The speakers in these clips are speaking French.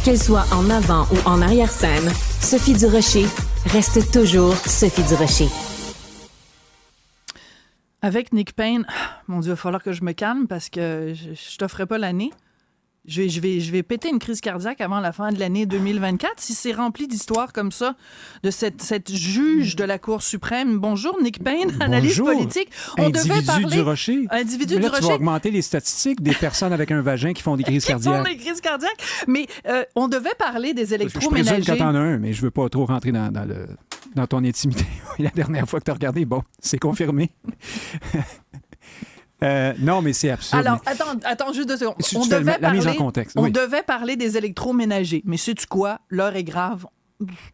Qu'elle soit en avant ou en arrière-scène, Sophie Durocher reste toujours Sophie Durocher. Avec Nick Payne, mon Dieu, il va falloir que je me calme parce que je t'offrais pas l'année. Je vais péter une crise cardiaque avant la fin de l'année 2024 si c'est rempli d'histoires comme ça de cette juge de la Cour suprême. Bonjour, Nick Payne, analyste politique. On devait parler... du Rocher. Individu là, du tu Rocher. vas augmenter les statistiques des personnes avec un vagin qui font des crises cardiaques. Qui font des crises cardiaques. Mais on devait parler des électroménagers. Je présume que t'en as un, mais je veux pas trop rentrer dans ton intimité. La dernière fois que tu as regardé, bon, c'est confirmé. Non, mais c'est absurde. Alors, attends juste 2 secondes. Si tu fais la mise en contexte. On devait parler des électroménagers. Mais sais-tu quoi? L'heure est grave.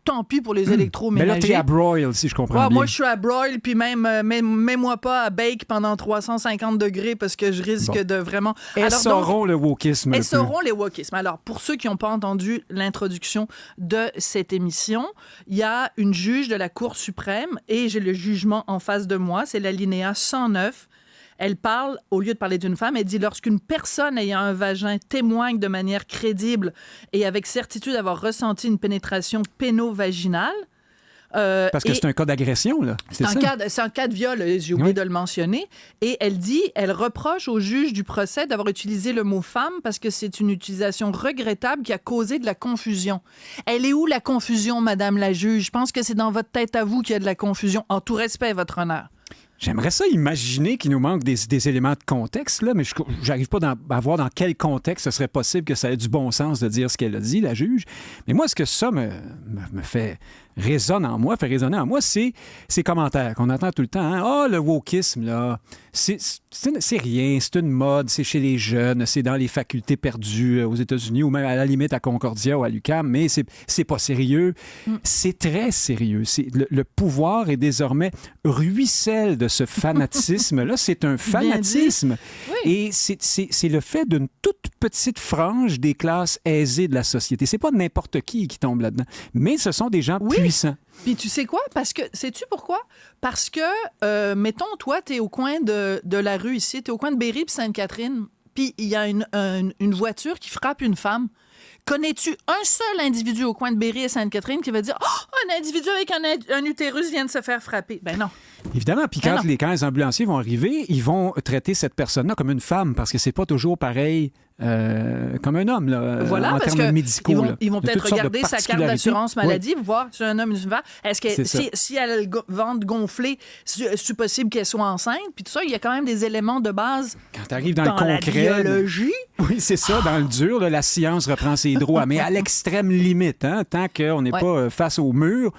Tant pis pour les électroménagers. Mais là, t'es à broil, si je comprends bien. Moi, je suis à broil, puis mets-moi pas à bake pendant 350 degrés parce que je risque de vraiment... Essorons le wokisme. Essorons les wokismes. Alors, pour ceux qui n'ont pas entendu l'introduction de cette émission, il y a une juge de la Cour suprême et j'ai le jugement en face de moi. C'est l'alinéa 109. Elle parle, au lieu de parler d'une femme, elle dit « Lorsqu'une personne ayant un vagin témoigne de manière crédible et avec certitude d'avoir ressenti une pénétration pénovaginale... » Parce que c'est un cas d'agression, là. C'est un cas de viol, j'ai oublié de le mentionner. Et elle reproche au juge du procès d'avoir utilisé le mot « femme » parce que c'est une utilisation regrettable qui a causé de la confusion. Elle est où la confusion, Madame la juge? Je pense que c'est dans votre tête à vous qu'il y a de la confusion. En tout respect, votre honneur. J'aimerais ça imaginer qu'il nous manque des éléments de contexte, là, mais je n'arrive pas à voir dans quel contexte ce serait possible que ça ait du bon sens de dire ce qu'elle a dit, la juge. Mais moi, ce que ça me fait résonner en moi, c'est ces commentaires qu'on entend tout le temps. Ah, le wokisme, là, c'est rien, c'est une mode, c'est chez les jeunes, c'est dans les facultés perdues aux États-Unis ou même à la limite à Concordia ou à l'UQAM, mais c'est pas sérieux. C'est très sérieux. Le pouvoir est désormais ruisselle de ce fanatisme-là. C'est un fanatisme. Oui. Et c'est le fait d'une toute petite frange des classes aisées de la société. C'est pas n'importe qui tombe là-dedans, mais ce sont des gens puissants. Puis tu sais quoi? Parce que, sais-tu pourquoi? Parce que, mettons, toi, t'es au coin de la rue ici, t'es au coin de Berry puis Sainte-Catherine, puis il y a une voiture qui frappe une femme. Connais-tu un seul individu au coin de Berry et Sainte-Catherine qui va dire « Oh, un individu avec un utérus vient de se faire frapper. » Ben non. Évidemment, puis quand les ambulanciers vont arriver, ils vont traiter cette personne-là comme une femme parce que c'est pas toujours pareil comme un homme, là, voilà, en termes médicaux. Ils vont peut-être regarder sa carte d'assurance maladie pour voir si c'est un homme ou une femme. Est-ce que si elle a le ventre gonflé, c'est possible qu'elle soit enceinte? Puis tout ça, il y a quand même des éléments de base. Quand tu arrives dans le concret, la biologie. Oui, c'est ça, dans le dur, là, la science reprend ses droits, mais à l'extrême limite, tant qu'on n'est pas face au mur.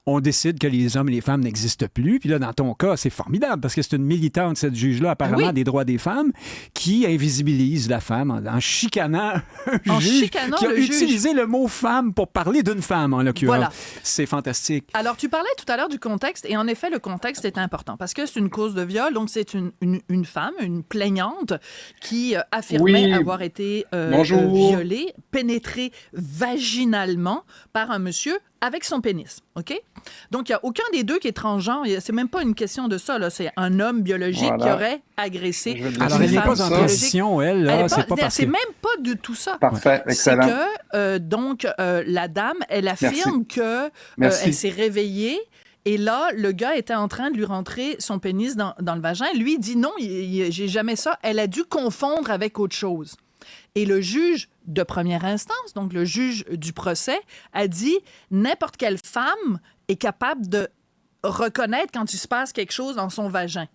On décide que les hommes et les femmes n'existent plus. Puis là, dans ton cas, c'est formidable parce que c'est une militante, cette juge-là, apparemment, des droits des femmes, qui invisibilise la femme en chicanant un juge qui a utilisé le mot « femme » pour parler d'une femme, en l'occurrence. Voilà. C'est fantastique. Alors, tu parlais tout à l'heure du contexte, et en effet, le contexte est important parce que c'est une cause de viol, donc c'est une femme, une plaignante, qui affirmait avoir été violée, pénétrée vaginalement par un monsieur avec son pénis, OK? Donc, il n'y a aucun des deux qui est transgenre. C'est même pas une question de ça, là. C'est un homme biologique qui aurait agressé une femme. Alors, elle n'est pas en transition, elle. Là, c'est même pas du tout ça. Parfait, excellent. C'est que, la dame, elle affirme qu'elle s'est réveillée. Et là, le gars était en train de lui rentrer son pénis dans le vagin. Lui, il dit non, j'ai jamais ça. Elle a dû confondre avec autre chose. Et le juge de première instance, donc le juge du procès, a dit n'importe quelle femme est capable de reconnaître quand il se passe quelque chose dans son vagin.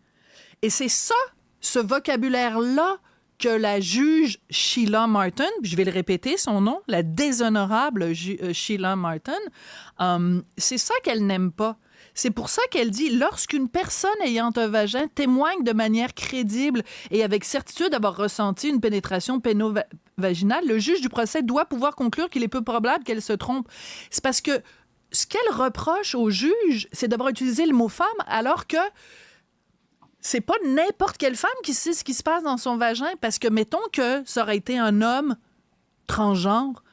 Et c'est ça, ce vocabulaire-là, que la juge Sheila Martin, je vais le répéter son nom, la déshonorable Sheila Martin, c'est ça qu'elle n'aime pas. C'est pour ça qu'elle dit « Lorsqu'une personne ayant un vagin témoigne de manière crédible et avec certitude d'avoir ressenti une pénétration pénovaginale, le juge du procès doit pouvoir conclure qu'il est peu probable qu'elle se trompe. » C'est parce que ce qu'elle reproche au juge, c'est d'avoir utilisé le mot « femme » alors que c'est pas n'importe quelle femme qui sait ce qui se passe dans son vagin parce que, mettons que ça aurait été un homme transgenre,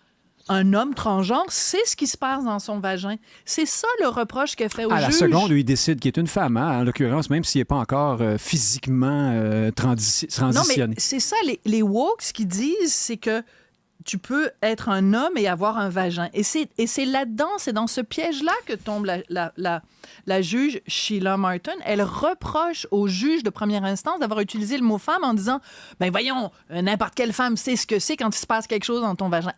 un homme transgenre sait ce qui se passe dans son vagin. C'est ça le reproche qu'elle fait au juge. À la seconde, lui, il décide qu'il est une femme, en l'occurrence, même s'il n'est pas encore physiquement transitionné. Non, mais c'est ça, les woke, ce qu'ils disent, c'est que tu peux être un homme et avoir un vagin. Et c'est là-dedans, c'est dans ce piège-là que tombe la juge Sheila Martin. Elle reproche au juge de première instance d'avoir utilisé le mot femme en disant « Ben voyons, n'importe quelle femme sait ce que c'est quand il se passe quelque chose dans ton vagin. »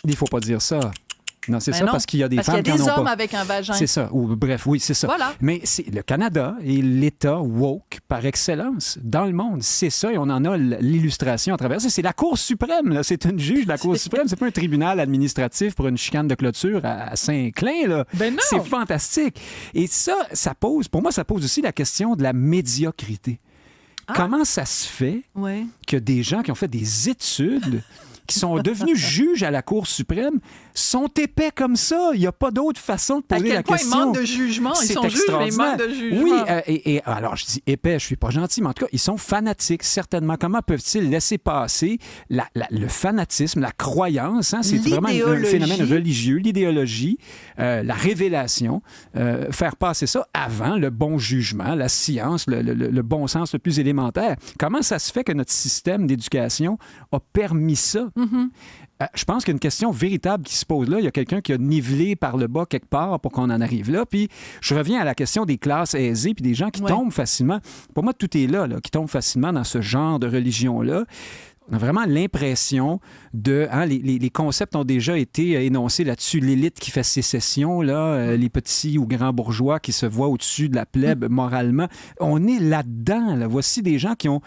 Il faut pas dire ça. Non, c'est ça, parce qu'il y a des femmes qui en ont pas. Parce qu'il y a des hommes avec un vagin. C'est ça. Ou, bref, oui, c'est ça. Voilà. Mais le Canada est l'État woke par excellence dans le monde. C'est ça, et on en a l'illustration à travers ça. C'est la Cour suprême, là. C'est une juge de la Cour suprême. C'est pas un tribunal administratif pour une chicane de clôture à Saint-Clin, là. Ben non. C'est fantastique. Et ça pose, pour moi, ça pose aussi la question de la médiocrité. Comment ça se fait que des gens qui ont fait des études... qui sont devenus juges à la Cour suprême, sont épais comme ça. Il n'y a pas d'autre façon de poser la question. À quel point ils manquent de jugement. Ils sont juges, mais ils manquent de jugement. Oui, et alors je dis épais, je ne suis pas gentil, mais en tout cas, ils sont fanatiques, certainement. Comment peuvent-ils laisser passer le fanatisme, la croyance, c'est vraiment un phénomène religieux, l'idéologie, la révélation, faire passer ça avant le bon jugement, la science, le bon sens le plus élémentaire. Comment ça se fait que notre système d'éducation a permis ça? Mm-hmm. Je pense qu'il y a une question véritable qui se pose là. Il y a quelqu'un qui a nivelé par le bas quelque part pour qu'on en arrive là. Puis je reviens à la question des classes aisées puis des gens qui tombent facilement. Pour moi, tout est là, qui tombent facilement dans ce genre de religion-là. On a vraiment l'impression de... les concepts ont déjà été énoncés là-dessus. L'élite qui fait sécession, les petits ou grands bourgeois qui se voient au-dessus de la plèbe moralement. On est là-dedans. Là. Voici des gens qui ont...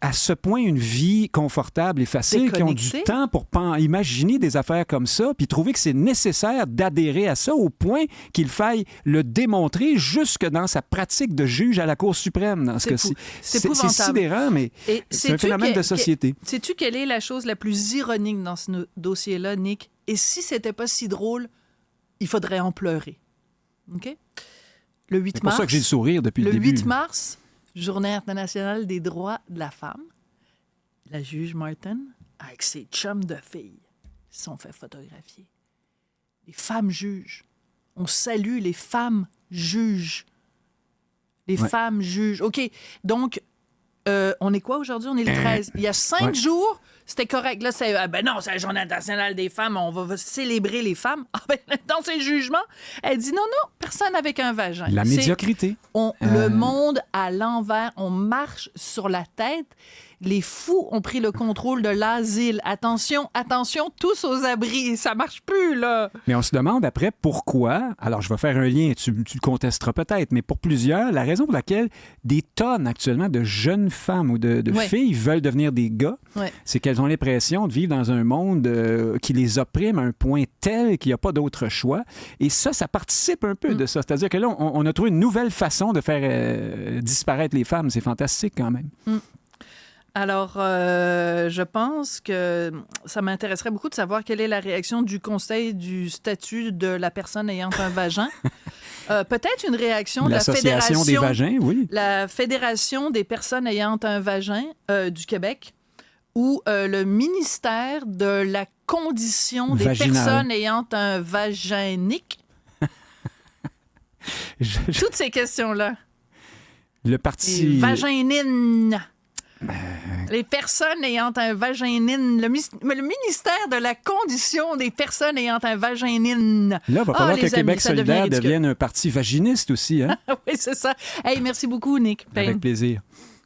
à ce point une vie confortable et facile, qui ont du temps pour imaginer des affaires comme ça, puis trouver que c'est nécessaire d'adhérer à ça au point qu'il faille le démontrer jusque dans sa pratique de juge à la Cour suprême, dans ce cas-ci. C'est sidérant, mais c'est un phénomène de société. Sais-tu quelle est la chose la plus ironique dans ce dossier-là, Nick? Et si c'était pas si drôle, il faudrait en pleurer. OK? Le 8 mars... C'est pour ça que j'ai le sourire depuis le début. Le 8 mars... Journée internationale des droits de la femme. La juge Martin, avec ses chums de filles, se sont fait photographier. Les femmes juges. On salue les femmes juges. Les femmes juges. OK, donc, on est quoi aujourd'hui? On est le 13. Il y a 5 jours, c'était correct. Là, c'est non, c'est la Journée internationale des femmes, on va célébrer les femmes. Dans ses jugements, elle dit non, personne avec un vagin. La médiocrité. Le monde à l'envers, on marche sur la tête. Les fous ont pris le contrôle de l'asile. Attention, tous aux abris. Ça marche plus, là. Mais on se demande après pourquoi. Alors, je vais faire un lien, tu le contesteras peut-être, mais pour plusieurs, la raison pour laquelle des tonnes actuellement de jeunes femmes ou de filles veulent devenir des gars, c'est qu'elles ont l'impression de vivre dans un monde qui les opprime à un point tel qu'il n'y a pas d'autre choix. Et ça participe un peu de ça. C'est-à-dire que là, on a trouvé une nouvelle façon de faire disparaître les femmes. C'est fantastique quand même. Alors, je pense que ça m'intéresserait beaucoup de savoir quelle est la réaction du Conseil du statut de la personne ayant un vagin. Peut-être une réaction de la Fédération des vagins, oui. La Fédération des personnes ayant un vagin du Québec ou le ministère de la condition des personnes ayant un vaginique. Toutes ces questions-là. Le parti... Vaginine. Les personnes ayant un vaginine. Le ministère de la condition des personnes ayant un vaginine. Là, il va falloir que Québec solidaire devienne un parti vaginiste aussi. Hein? Oui, c'est ça. Hey, merci beaucoup, Nick. Avec plaisir.